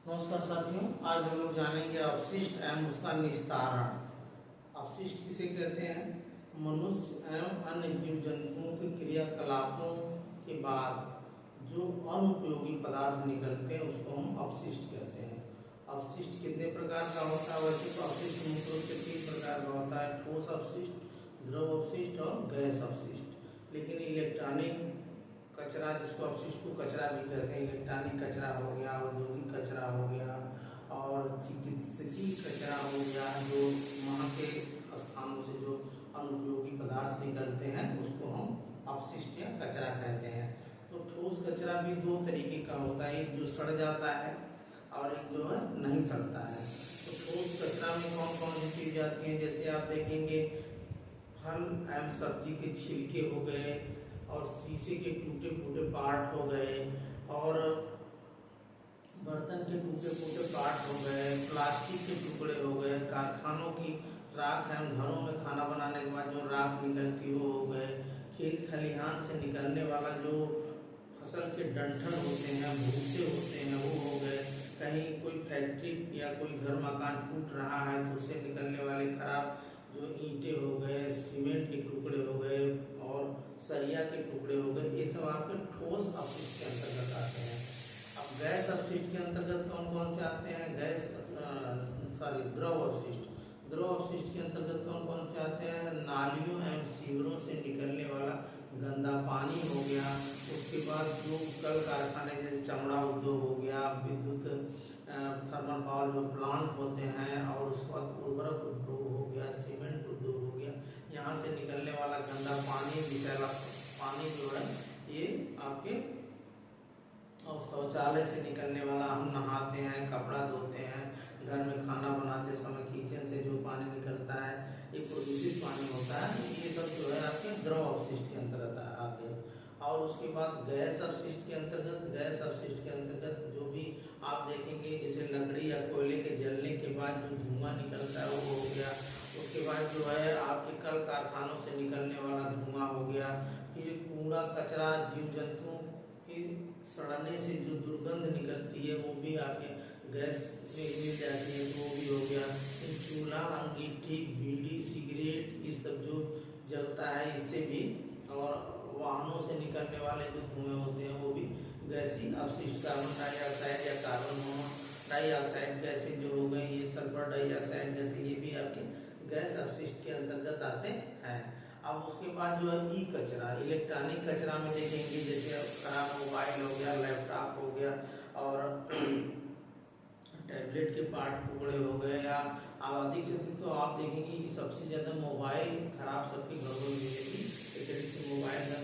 नमस्कार साथियों, आज हम लोग जानेंगे अपशिष्ट एवं उसका निस्तारण। अपशिष्ट किसे कहते हैं? मनुष्य एवं अन्य जीव जंतुओं के क्रियाकलापों के बाद जो अनुपयोगी पदार्थ निकलते हैं उसको हम अपशिष्ट कहते हैं। अपशिष्ट कितने प्रकार का होता है? वैसे तो अपशिष्ट मुख्य रूप से 3 प्रकार का होता है: ठोस अपशिष्ट, द्रव अपशिष्ट और गैस अपशिष्ट। लेकिन इलेक्ट्रॉनिक कचरा, जिसको अपशिष्ट को कचरा भी कहते हैं, इलेक्ट्रॉनिक कचरा हो गया, औद्योगिक कचरा हो गया और चिकित्सकीय कचरा हो गया, जो वहाँ के स्थानों से जो अनुपयोगी पदार्थ निकलते हैं उसको हम अपशिष्ट या कचरा कहते हैं। तो ठोस कचरा भी 2 तरीके का होता है, एक जो सड़ जाता है और एक जो है नहीं सड़ता है। तो ठोस कचरा में कौन कौन सी चीज़ आती हैं? जैसे आप देखेंगे फल एवं सब्जी के छिलके हो गए और शीशे के टूटे फूटे पार्ट हो गए और बर्तन के टूटे फूटे पार्ट हो गए, प्लास्टिक के टुकड़े हो गए, कारखानों की राख एवं घरों में खाना बनाने के बाद जो राख निकलती वो हो गए, खेत खलिहान से निकलने वाला जो फसल के डंठल होते हैं, भूसे होते हैं, वो हो गए, कहीं कोई फैक्ट्री या कोई घर मकान टूट रहा है तो उससे निकलने वाले खराब जो ईंटें हो गए, सीमेंट के टुकड़े हो गए और सरिया के टुकड़े हो गए, ये सब आपके ठोस अपशिष्ट के अंतर्गत आते हैं। अब गैस अपशिष्ट के अंतर्गत कौन कौन से आते हैं? द्रव अपशिष्ट। द्रव अपशिष्ट के अंतर्गत कौन कौन से आते हैं? नालियों एवं सीवरों से निकलने वाला गंदा पानी हो गया, उसके बाद जो कल कारखाने जैसे चमड़ा उद्योग हो गया, विद्युत थर्मल पावर जो प्लांट होते हैं और उसके बाद उर्वरक उद्योग हो गया, सीमेंट उद्योग हो गया, यहाँ से निकलने वाला गंदा पानी, विषैला पानी जो है ये आपके और शौचालय से निकलने वाला, हम नहाते हैं, कपड़ा धोते हैं, घर में खाना बनाते समय किचन से जो पानी निकलता है ये प्रदूषित पानी होता है, ये सब जो है आपके द्रव अपशिष्ट के अंतर्गत आते हैं। और उसके बाद गैस अपशिष्ट के अंतर्गत जो भी आप देखेंगे जैसे लकड़ी या कोयले के जलने के बाद जो धुआं निकलता है वो हो गया, उसके बाद जो है आपके कल कारखानों से निकलने वाला धुआं हो गया, फिर कूड़ा कचरा, जीव जंतुओं की सड़ने से जो दुर्गंध निकलती है वो भी आपके गैस में मिल जाती है, तो वो भी हो गया। चूल्हा, अंगीठी, बीड़ी, सिगरेट, ये सब जो जलता है इससे भी, और वाहनों से निकलने वाले जो धुएं होते हैं वो भी गैसीय अपशिष्ट, कार्बन डाइऑक्साइड या कार्बन मोनोऑक्साइड गैसें जो हो गई, ये सल्फर डाइऑक्साइड गैसें, ये भी आपके गैस अपशिष्ट के अंतर्गत आते हैं। अब उसके बाद जो है ई कचरा, इलेक्ट्रॉनिक कचरा में देखेंगे जैसे खराब मोबाइल हो गया, लैपटॉप हो गया और टैबलेट के पार्ट टुकड़े हो गए, या अधिक से अधिक तो आप देखेंगे कि सबसे ज़्यादा मोबाइल खराब सबके घरों में मिलेगी, एक तरीके से मोबाइल का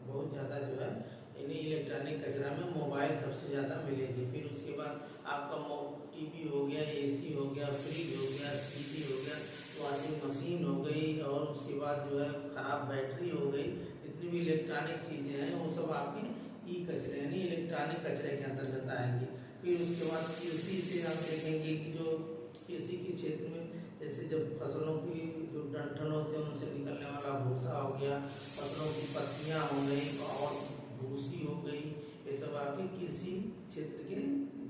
बहुत ज़्यादा जो है इन्हीं इलेक्ट्रॉनिक कचरा में मोबाइल सबसे ज़्यादा मिलेगी। फिर उसके बाद आपका टीवी हो गया, एसी हो गया, फ्रिज हो गया, सीडी हो गया, वॉशिंग मशीन हो गई और उसके बाद जो है खराब बैटरी हो गई, जितनी भी इलेक्ट्रॉनिक चीज़ें हैं वो सब आपके ई कचरे यानी इलेक्ट्रॉनिक कचरे के अंतर्गत आएंगी। फिर उसके बाद कृषि से हम देखेंगे कि जो कृषि के क्षेत्र में जैसे जब फसलों की जो डंठल होते हैं उनसे निकलने वाला भूसा हो गया, फसलों की पत्तियां हो गई और भूसी हो गई, ये सब आपके कृषि क्षेत्र के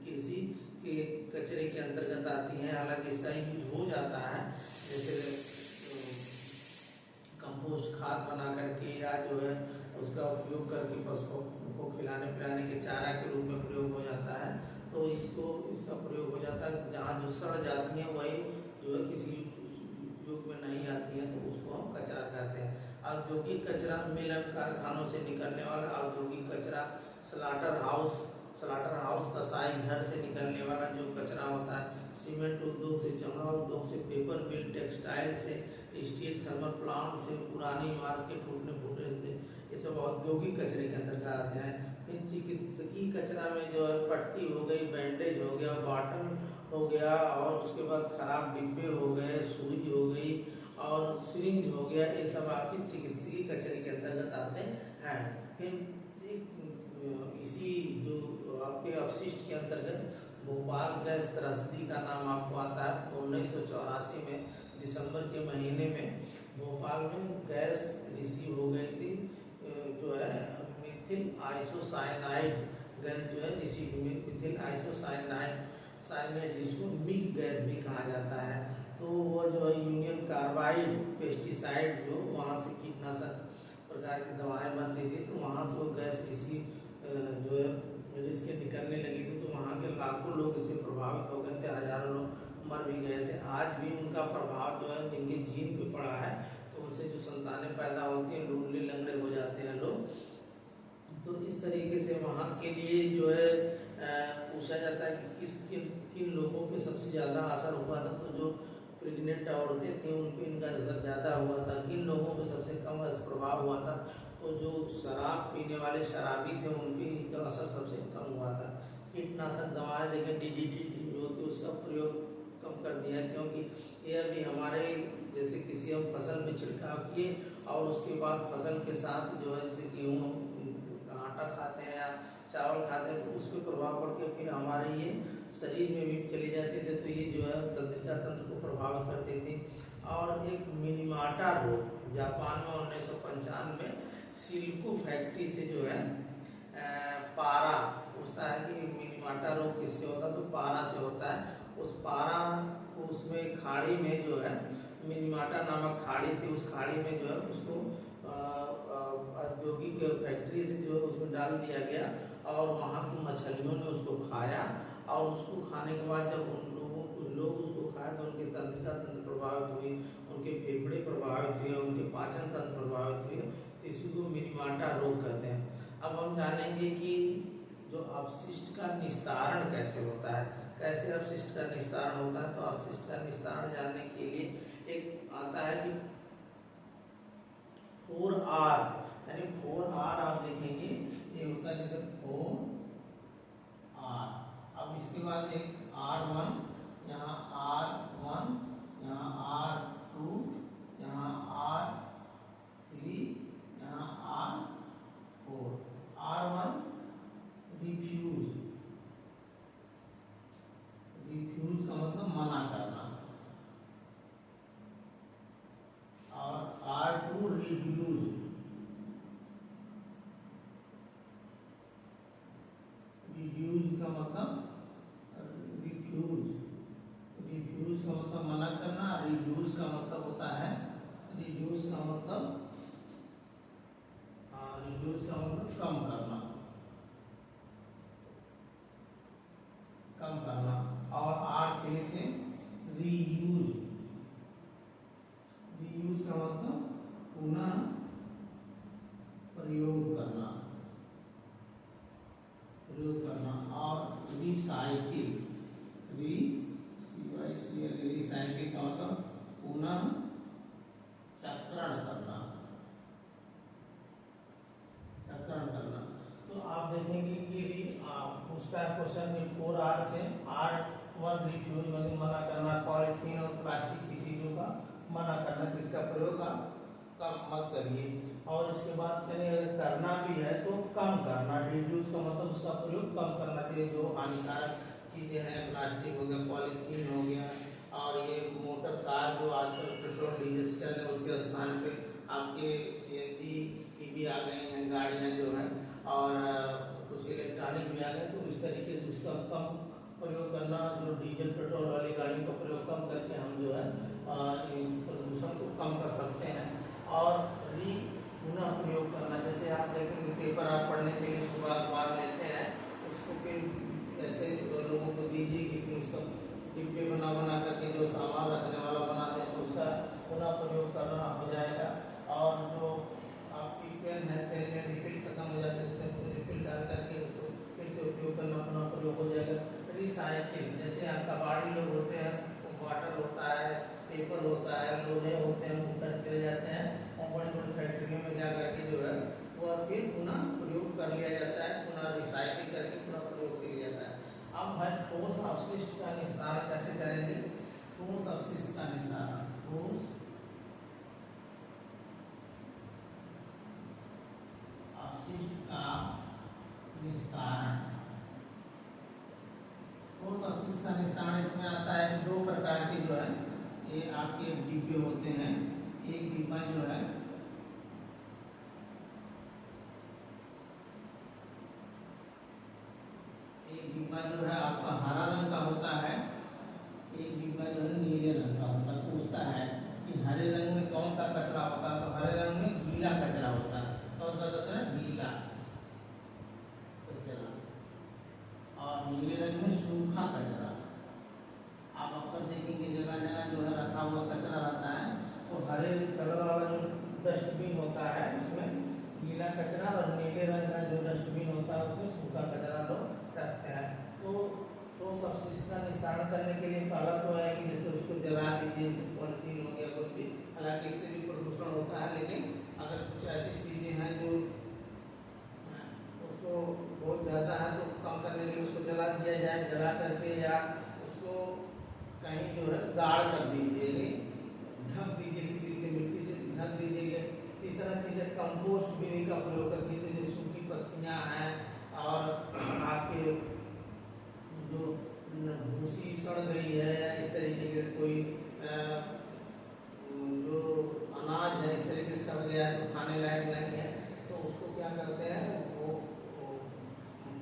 कृषि के कचरे के अंतर्गत आती हैं। हालांकि इसका यूज हो जाता है, जैसे कंपोस्ट खाद बना करके या जो है उसका उपयोग करके पशुओं को खिलाने पिलाने के चारा के रूप में प्रयोग हो जाता है, तो इसका प्रयोग हो जाता है। जहाँ जो सड़ जाती हैं वही जो है किसी उपयोग में नहीं आती है तो उसको हम कचरा कहते हैं। औद्योगिक कचरा, मिल एवं कारखानों से निकलने वाला औद्योगिक कचरा, स्लाटर हाउस कसाई घर से निकलने वाला जो कचरा होता है, सीमेंट उद्योग से, चमड़ा उद्योग से, पेपर मिल, टेक्सटाइल से, स्टील थर्मल प्लांट से, पुरानी इमारत के टूटने फूटने से, ये सब औद्योगिक कचरे के अंतर्गत आते हैं। फिर चिकित्सकीय कचरा में जो है पट्टी हो गई, बैंडेज हो गया, बॉटल हो गया और उसके बाद खराब डिब्बे हो गए, सुई हो गई और सिरिंज हो गया, ये सब आपके चिकित्सकीय कचरे के अंतर्गत आते हैं। फिर इसी जो आपके अपशिष्ट के अंतर्गत भोपाल गैस त्रस्ती का नाम आपको आता है। 1984 में दिसंबर के महीने में भोपाल में गैस रिसीव हो गई थी, जो है मिथिल आइसोसाइनाइड गैस जो है रिसीव में मिथिल आइसोसाइनाइड जिसको मिक गैस भी कहा जाता है। तो वो जो है यूनियन कार्बाइड पेस्टिसाइड जो वहाँ से कीटनाशक प्रकार की दवाएं बनती थी, तो वहाँ से वो गैस रिसीव जो है इसके निकलने लगी थी, तो वहाँ के लाखों लोग इससे प्रभावित हो गए थे, हजारों लोग मर भी गए थे। आज भी उनका प्रभाव जो है जिनके जीन पे पड़ा है, तो उनसे जो संतानें पैदा होती हैं लूले लंगड़े हो जाते हैं लोग। तो इस तरीके से वहाँ के लिए जो है पूछा जाता है कि किन लोगों पे सबसे ज़्यादा असर हुआ था। तो जो प्रेग्नेंट औरतें थी उन पे इनका असर ज़्यादा हुआ था। किन लोगों पे सबसे कम प्रभाव हुआ था, तो जो शराब पीने वाले शराबी थे उन पे इनका असर सबसे कम हुआ था। कीटनाशक दवाएं देखें DDT जो होती है उसका प्रयोग कम कर दिया है, क्योंकि ये अभी हमारे जैसे किसी हम फसल में छिड़काव किए और उसके बाद फसल के साथ जो है जैसे गेहूँ आटा खाते हैं या चावल खाते हैं, तो उस पर प्रभाव पड़ के फिर हमारे ये शरीर में भी चले जाते थे, तो ये जो है तंत्रिका तंत्र को प्रभावित करते थे। और एक मिनीमाटा रोग जापान में 1995 में सिल्को फैक्ट्री से जो है पारा पूछता है कि मिनीमाटा रोग किससे होता है, तो पारा से होता है। उस पारा उसमें खाड़ी में जो है मिनीमाटा नामक खाड़ी थी, उस खाड़ी में जो है उसको औद्योगिक फैक्ट्री से जो है उसमें डाल दिया गया और वहाँ की मछलियों ने उसको खाया। और उसको खाने के बाद जब कुछ लोग उसको खाए तो उनके तंत्रिका तंत्र प्रभावित हुई, उनके फेफड़े प्रभावित हुए, उनके पाचन तंत्र प्रभावित हुए, तो इसी को मिनीमाटा रोग कहते हैं। अब हम जानेंगे कि जो अपशिष्ट का निस्तारण कैसे होता है, कैसे अपशिष्ट का निस्तारण होता है। तो अपशिष्ट का निस्तारण जानने के लिए एक आता है कि 4R, यानी 4R आप देखेंगे ये होता है जैसे 4R। अब इसके बाद एक R1, यहाँ R1, यहाँ R2, यहाँ R3, यहाँ R4। R1 रिफ्यूज, रिफ्यूज का मतलब मना करना, और R2 रिड्यूज, रिड्यूज का मतलब रिफ्यूज, रिफ्यूज का मतलब मना करना, रिड्यूज का मतलब होता है, रिड्यूज का मतलब रिड्यूज का मतलब कम करना, कम करना। और R3 से रीयूज, रीयूज का मतलब पुनः प्रयोग करना, प्रयोग करना। और रिसाइकिल, रिसाइकिल का मतलब पुनः चक्रण करना, चक्रण करना। तो आप देखेंगे कि पूछता है क्वेश्चन में 4R से R1 रिफ्यूज मतलब मना करना, पॉलीथीन और प्लास्टिक की चीजों का मना करना, जिसका प्रयोग आप कम मत करिए। और इसके बाद करना भी है तो कम करना, रिड्यूस का मतलब उसका प्रयोग कम करना चाहिए। जो हानिकारक चीजें हैं, प्लास्टिक हो गया, पॉलीथीन हो गया, और ये मोटर कार जो आजकल पेट्रोल डीजल से चल रहे हैं उसके स्थान पे आपके CNG भी आ गए हैं गाड़ियाँ जो है, और कुछ इलेक्ट्रॉनिक भी आ गए। तो इस तरीके से उसका कम प्रयोग करना, जो डीजल पेट्रोल वाली गाड़ियों का प्रयोग कम करके हम जो है प्रदूषण को कम कर सकते हैं। और पुनः प्रयोग करना, जैसे आप देखेंगे पेपर आप पढ़ने के लिए सुबह अखबार लेते हैं, उसको फिर ऐसे लोगों को दीजिए कि फिर उसका डिब्बे बना करके जो सामान रखने वाला बनाते हैं, तो उसका पुनः प्रयोग करना हो जाएगा। और जो आपकी पेन है, पेन में रिफिल खत्म हो जाते हैं, उसमें रिफिल डाल करके उसको फिर से उपयोग करना, पुनः प्रयोग हो जाएगा। रिसाइकिल, जैसे कबाड़ी लोग होते हैं, वाटर होता है, पेपर होता है, लोहे होते हैं, वो करते जाते हैं और बड़ी बड़ी फैक्ट्रियों में जा करके जो है वो फिर पुनः प्रयोग कर लिया जाता है, पुनः रिसाइकिल करके पुनः प्रयोग कर लिया जाता है। अब है ठोस अपशिष्ट का निस्तारण कैसे करेंगे। ठोस अपशिष्ट का निस्तारण, ठोस अपशिष्ट का निस्तारण, ठोस अपशिष्ट का निस्तारण इसमें आता है कि 2 प्रकार के जो है ये आपके डिब्बे होते हैं। एक डिब्बा जो है डिब्बा जो है आपका हरा रंग का होता है, एक डिब्बा जो है नीले रंग का होता है। पूछता है कि हरे रंग में कौन सा कचरा होता है, तो हरे रंग में गीला कचरा होता है। कौन सा कचरा? गीला कचरा। और नीले रंग में सूखा कचरा। आप अक्सर देखेंगे जगह जगह जो है रखा हुआ कचरा रहता है, तो हरे कलर वाला जो डस्टबिन होता है उसमें गीला कचरा और नीले रंग का जो डस्टबिन होता है उसमें सूखा कचरा लोग रखते हैं। तो अपशिष्ट का निस्तारण करने के लिए पहला तो है कि जैसे उसको जला दीजिए, जैसे पॉलिथीन हो गया कुछ भी, हालांकि इससे भी प्रदूषण होता है, लेकिन अगर कुछ ऐसी चीज़ें हैं जो उसको बहुत ज़्यादा है तो कम करने के लिए उसको जला दिया जाए, जला करके या उसको कहीं जो है गाढ़ कर दीजिए, ढक दीजिए, किसी से मिट्टी से ढक दीजिए। तीसरा चीज़ है कंपोस्ट बिन का प्रयोग करके, जो सूखी पत्तियाँ हैं और आपके जो भूसी सड़ गई है या इस तरीके के कोई जो अनाज है इस तरीके से सड़ गया है तो खाने लायक नहीं है, तो उसको क्या करते हैं, वो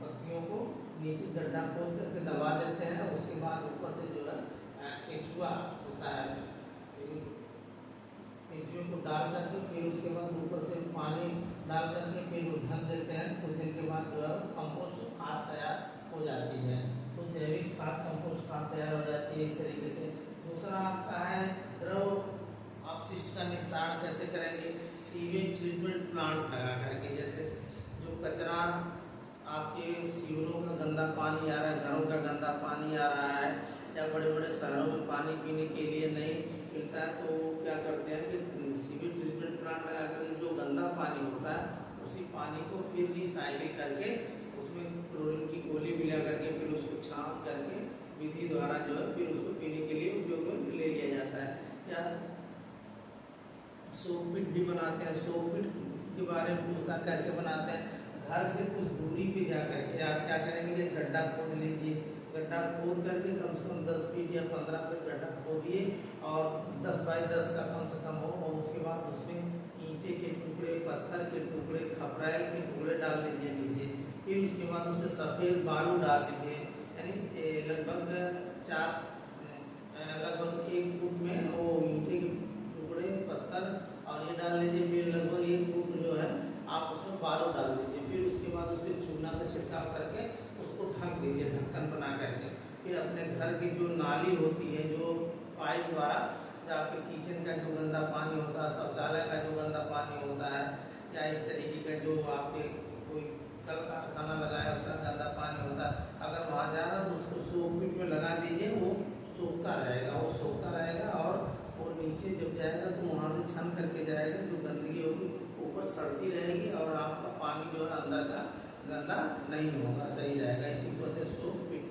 पत्तियों को नीचे गड्ढा खोद करके दबा देते हैं। उसके बाद ऊपर से जो है केचुआ होता है, केचुए को डाल करके फिर उसके बाद ऊपर से पानी डाल करके फिर वो ढक देते हैं। कुछ दिन के बाद जो है कंपोस्ट खाद तैयार हो जाती है। तो जैविक खाद कंपोस्ट खाद तैयार हो जाती है इस तरीके से। दूसरा आपका है द्रव अपशिष्ट का निस्तारण कैसे करेंगे, सीवेज ट्रीटमेंट प्लांट लगा करके। जैसे जो कचरा आपके सीवरों का गंदा पानी आ रहा है, घरों का गंदा पानी आ रहा है, या बड़े बड़े शहरों में पानी पीने के लिए नहीं मिलता है, तो क्या करते हैं कि सीवेज ट्रीटमेंट प्लांट लगा करके जो गंदा पानी होता है उसी पानी को फिर रिसाइकिल करके उसमें क्लोरीन की गोली मिला करके फिर उसको छाप करके विधि द्वारा जो है फिर उसको पीने के लिए उपयोग में ले लिया जाता है। या सोकपिट भी बनाते हैं। सोकपिट के बारे में पूछता कैसे बनाते हैं, घर से कुछ दूरी पे जा करके आप क्या करेंगे, गड्ढा खोद लीजिए, गड्ढा खोद करके कम से कम 10 फीट या 15 फीट गड्ढा खोदिए और 10 बाई 10 का कम से कम हो, और उसके बाद उसमें ईंटे के टुकड़े, पत्थर के टुकड़े, खपराइल के टुकड़े डाल दीजिए नीचे। फिर उसके बाद उसमें सफ़ेद बालू डाल दीजिए, यानी लगभग 1 फुट में वो ईंटे के टुकड़े, पत्थर और ये डाल दीजिए। फिर लगभग 1 फुट जो है आप उसमें बालू डाल दीजिए। फिर उसके बाद उसमें चूना का छिड़काव करके उसको ढक दीजिए, ढक्कन बना करके। फिर अपने घर की जो नाली होती है, जो पाइप द्वारा आपके किचन का जो गंदा पानी होता है, शौचालय का जो गंदा पानी होता है, या इस तरीके का जो आपके कोई कल कारखाना लगाया उसका गंदा पानी होता है, अगर वहाँ जाना तो उसको सोकपिट में लगा दीजिए, वो सोखता रहेगा और वो नीचे जब जाएगा तो वहाँ से छन करके जाएगा, जो गंदगी होगी ऊपर सड़ती रहेगी और आपका पानी जो है अंदर का गंदा नहीं होगा, सही रहेगा। इसी को कहते हैं सोकपिट।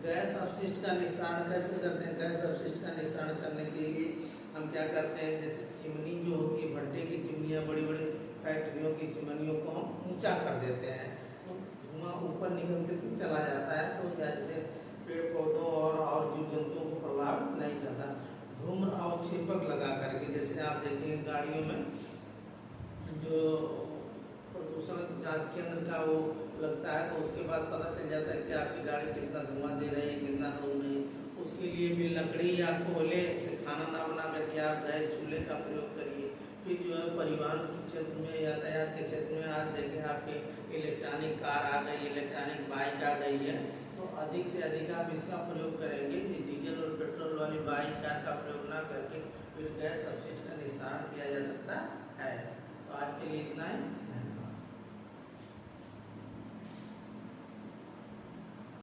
गैस अपशिष्ट का निस्तारण कैसे करते हैं, गैस अपशिष्ट का निस्तारण करने के लिए हम क्या करते हैं, जैसे चिमनी जो होती है, भट्टे की चिमनियाँ, बड़ी बड़ी फैक्ट्रियों की चिमनियों को हम ऊंचा कर देते हैं तो धुआं ऊपर निकल करके चला जाता है, तो जैसे पेड़ पौधों और जीव जंतुओं को प्रभाव नहीं करता। धूम्र अवक्षेपक लगा करके, जैसे आप देखेंगे गाड़ियों में जो प्रदूषण जांच केंद्र का वो लगता है, तो उसके बाद पता चल जाता है कि आपकी गाड़ी कितना धुआं दे रही है, कितना धूम नहीं। उसके लिए भी लकड़ी या कोयले से खाना ना बना करके आप गैस चूल्हे का प्रयोग करिए। फिर जो है परिवहन के क्षेत्र में, यातायात के क्षेत्र में आज देखें आपके इलेक्ट्रॉनिक कार आ गई, इलेक्ट्रॉनिक बाइक आ गई है, तो अधिक से अधिक आप इसका प्रयोग करेंगे। डीजल और पेट्रोल वाली बाइक कार का प्रयोग ना करके फिर गैस अपशिष्ट का निस्तारण किया जा सकता है। तो आज के लिए इतना ही।